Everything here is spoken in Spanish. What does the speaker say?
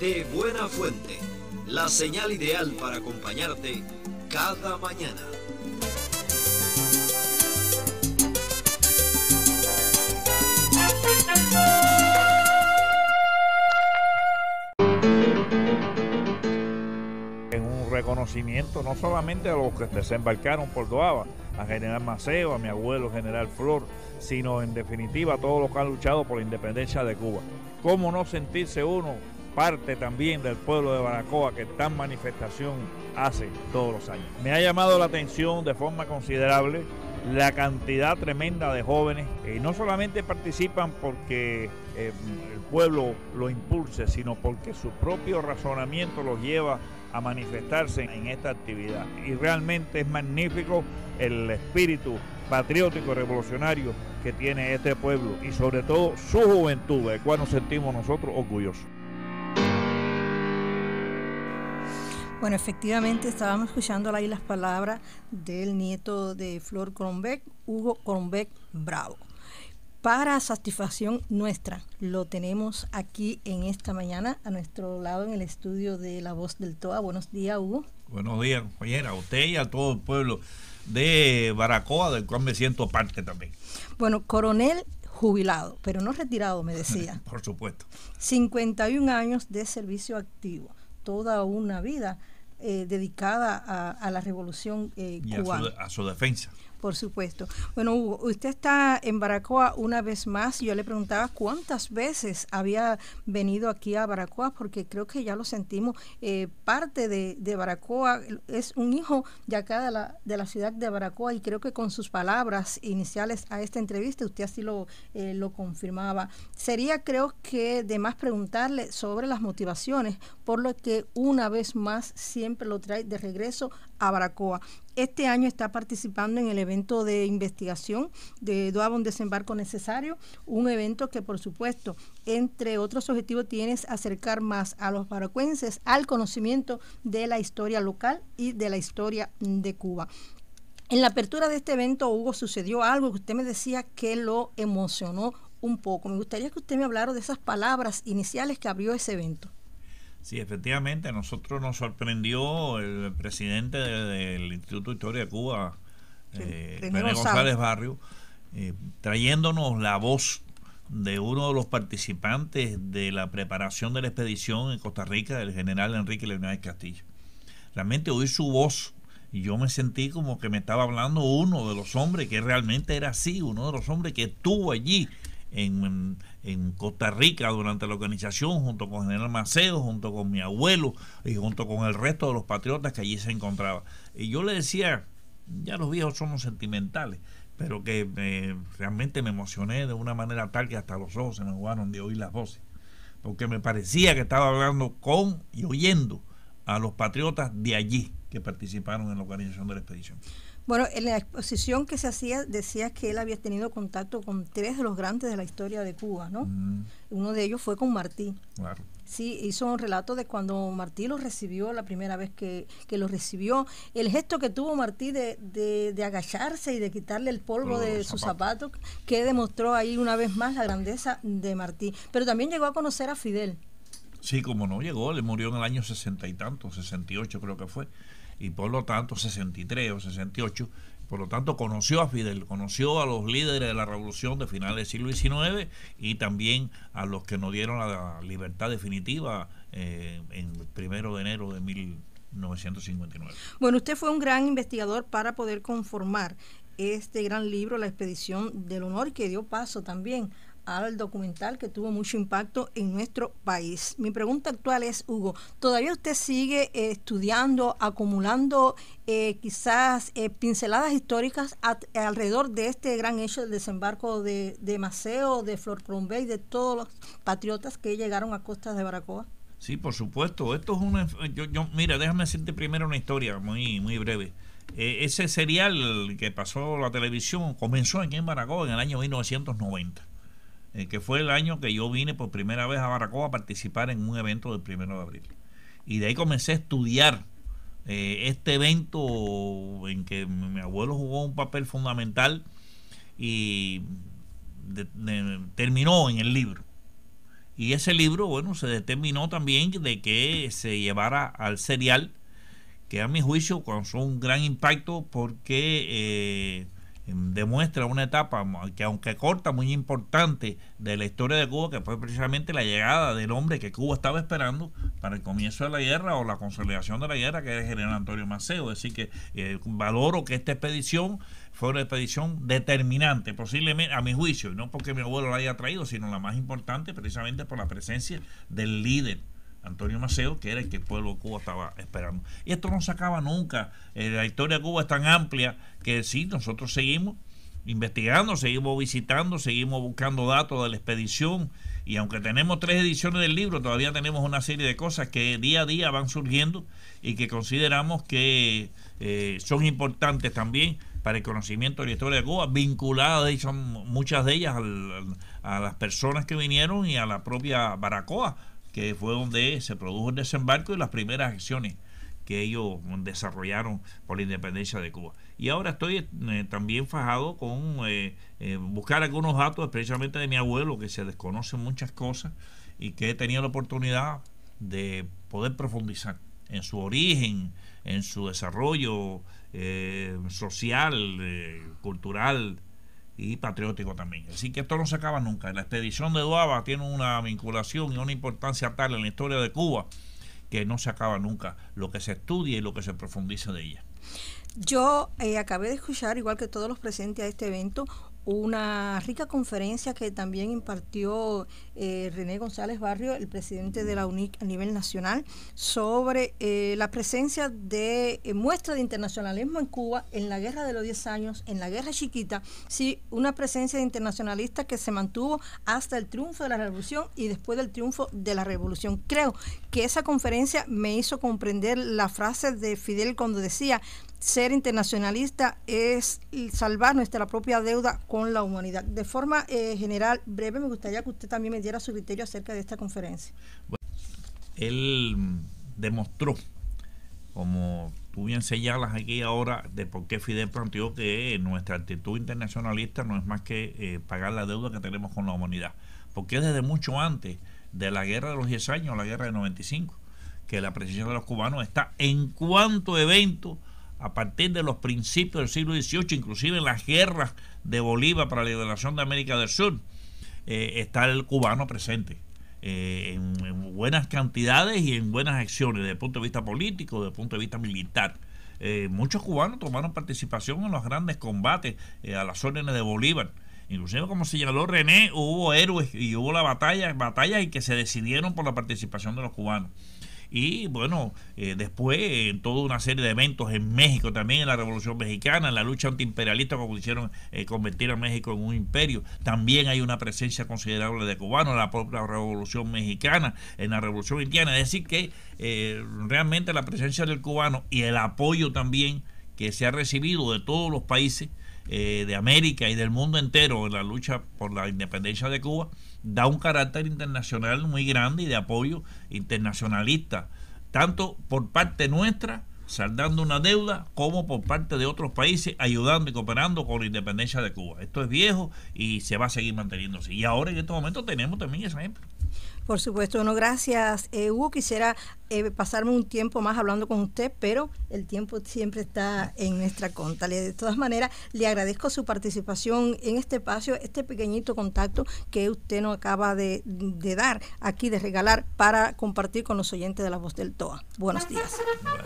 de buena fuente, la señal ideal para acompañarte cada mañana. En un reconocimiento no solamente a los que desembarcaron por Doaba, a General Maceo, a mi abuelo General Flor, sino en definitiva a todos los que han luchado por la independencia de Cuba. ¿Cómo no sentirse uno parte también del pueblo de Baracoa que tan manifestación hace todos los años? Me ha llamado la atención de forma considerable la cantidad tremenda de jóvenes que no solamente participan porque el pueblo lo impulse, sino porque su propio razonamiento los lleva a manifestarse en esta actividad. Y realmente es magnífico el espíritu patriótico revolucionario que tiene este pueblo y sobre todo su juventud, del cual nos sentimos nosotros orgullosos. Bueno, efectivamente estábamos escuchando ahí las palabras del nieto de Flor Cronbeck, Hugo Cronbeck Bravo. Para satisfacción nuestra, lo tenemos aquí en esta mañana a nuestro lado en el estudio de La Voz del Toa. Buenos días, Hugo. Buenos días, compañera, a usted y a todo el pueblo de Baracoa, del cual me siento parte también. Bueno, coronel jubilado, pero no retirado, me decía. Por supuesto. 51 años de servicio activo, toda una vida dedicada a la revolución cubana. A su defensa. Por supuesto. Bueno, Hugo, usted está en Baracoa una vez más. Yo le preguntaba cuántas veces había venido aquí a Baracoa, porque creo que ya lo sentimos. Parte de Baracoa, es un hijo de acá de la ciudad de Baracoa, y creo que con sus palabras iniciales a esta entrevista usted así lo confirmaba. Sería, creo que, de más preguntarle sobre las motivaciones por lo que una vez más siempre lo trae de regreso a Baracoa. Este año está participando en el evento de investigación de Doaba, un desembarco necesario, un evento que, por supuesto, entre otros objetivos, tiene acercar más a los baracuenses al conocimiento de la historia local y de la historia de Cuba. En la apertura de este evento, Hugo, sucedió algo que usted me decía que lo emocionó un poco. Me gustaría que usted me hablara de esas palabras iniciales que abrió ese evento. Sí, efectivamente, a nosotros nos sorprendió el presidente del Instituto de Historia de Cuba, René González Barrio, trayéndonos la voz de uno de los participantes de la preparación de la expedición en Costa Rica, el general Enrique Leónidas Castillo. Realmente oí su voz y yo me sentí como que me estaba hablando uno de los hombres que realmente era así, uno de los hombres que estuvo allí en Costa Rica durante la organización, junto con General Maceo, junto con mi abuelo y junto con el resto de los patriotas que allí se encontraban. Y yo le decía, ya los viejos somos sentimentales, pero que realmente me emocioné de una manera tal que hasta los ojos se me jugaron de oír las voces, porque me parecía que estaba hablando con y oyendo a los patriotas de allí que participaron en la organización de la expedición. Bueno, en la exposición que se hacía, decía que él había tenido contacto con 3 de los grandes de la historia de Cuba, ¿no? Uno de ellos fue con Martí. Claro. Sí, hizo un relato de cuando Martí lo recibió, la primera vez que lo recibió, el gesto que tuvo Martí de agacharse y de quitarle el polvo de sus zapatos, que demostró ahí una vez más la grandeza de Martí. Pero también llegó a conocer a Fidel. Sí, como no llegó, le murió en el año 60 y tanto, 68 creo que fue. Y por lo tanto 63 o 68, por lo tanto conoció a Fidel, conoció a los líderes de la revolución de finales del siglo XIX y también a los que nos dieron la libertad definitiva en el 1 de enero de 1959. Bueno, usted fue un gran investigador para poder conformar este gran libro, La Expedición del Honor, que dio paso también al documental que tuvo mucho impacto en nuestro país. Mi pregunta actual es, Hugo, ¿todavía usted sigue estudiando, acumulando quizás pinceladas históricas alrededor de este gran hecho del desembarco de Maceo, de Flor Cronbeck, de todos los patriotas que llegaron a costas de Baracoa? Sí, por supuesto. Esto es una... mira, déjame decirte primero una historia muy, muy breve. Ese serial que pasó la televisión comenzó aquí en Baracoa en el año 1990. Que fue el año que yo vine por primera vez a Baracoa a participar en un evento del 1 de abril. Y de ahí comencé a estudiar este evento en que mi abuelo jugó un papel fundamental y terminó en el libro. Y ese libro, bueno, se determinó también de que se llevara al serial, que a mi juicio causó un gran impacto porque demuestra una etapa que, aunque corta, muy importante de la historia de Cuba, que fue precisamente la llegada del hombre que Cuba estaba esperando para el comienzo de la guerra o la consolidación de la guerra, que era el general Antonio Maceo. Es decir, que valoro que esta expedición fue una expedición determinante, posiblemente, a mi juicio, no porque mi abuelo la haya traído, sino la más importante precisamente por la presencia del líder Antonio Maceo, que era el que el pueblo de Cuba estaba esperando. Y esto no se acaba nunca. La historia de Cuba es tan amplia que sí, nosotros seguimos investigando, seguimos visitando, seguimos buscando datos de la expedición, y aunque tenemos 3 ediciones del libro, todavía tenemos una serie de cosas que día a día van surgiendo y que consideramos que son importantes también para el conocimiento de la historia de Cuba, vinculadas, son muchas de ellas a las personas que vinieron y a la propia Baracoa, que fue donde se produjo el desembarco y las primeras acciones que ellos desarrollaron por la independencia de Cuba. Y ahora estoy también fajado con buscar algunos datos, precisamente de mi abuelo, que se desconocen muchas cosas y que he tenido la oportunidad de poder profundizar en su origen, en su desarrollo social, cultural y patriótico también. Así que esto no se acaba nunca. La expedición de Duaba tiene una vinculación y una importancia tal en la historia de Cuba que no se acaba nunca lo que se estudia y lo que se profundiza de ella. Yo acabé de escuchar, igual que todos los presentes a este evento, una rica conferencia que también impartió René González Barrio, el presidente de la UNIC a nivel nacional, sobre la presencia de muestra de internacionalismo en Cuba en la Guerra de los 10 años, en la Guerra Chiquita, sí, una presencia de internacionalista que se mantuvo hasta el triunfo de la Revolución y después del triunfo de la Revolución. Creo que esa conferencia me hizo comprender la frase de Fidel cuando decía: ser internacionalista es salvar nuestra propia deuda con la humanidad. De forma general, breve, me gustaría que usted también me diera su criterio acerca de esta conferencia. Bueno, él demostró, como tú bien señalas aquí ahora, de por qué Fidel planteó que nuestra actitud internacionalista no es más que pagar la deuda que tenemos con la humanidad. Porque desde mucho antes de la guerra de los 10 años, la guerra de 95, que la presencia de los cubanos está en cuanto evento a partir de los principios del siglo XVIII, inclusive en las guerras de Bolívar para la liberación de América del Sur, está el cubano presente en buenas cantidades y en buenas acciones desde el punto de vista político, desde el punto de vista militar. Muchos cubanos tomaron participación en los grandes combates a las órdenes de Bolívar. Inclusive, como señaló René, hubo héroes y hubo batallas y que se decidieron por la participación de los cubanos. Y bueno, después toda una serie de eventos en México también, en la Revolución Mexicana, en la lucha antiimperialista, como quisieron convertir a México en un imperio. También hay una presencia considerable de cubanos en la propia Revolución Mexicana, en la Revolución Haitiana. Es decir que realmente la presencia del cubano y el apoyo también que se ha recibido de todos los países de América y del mundo entero en la lucha por la independencia de Cuba da un carácter internacional muy grande y de apoyo internacionalista, tanto por parte nuestra, saldando una deuda, como por parte de otros países, ayudando y cooperando con la independencia de Cuba. Esto es viejo y se va a seguir manteniendo así. Y ahora en este momento tenemos también ese ejemplo. Por supuesto, bueno, gracias. Hugo, quisiera pasarme un tiempo más hablando con usted, pero el tiempo siempre está en nuestra contra. De todas maneras, le agradezco su participación en este espacio, este pequeñito contacto que usted nos acaba de dar aquí, de regalar para compartir con los oyentes de La Voz del TOA. Buenos días. Bueno.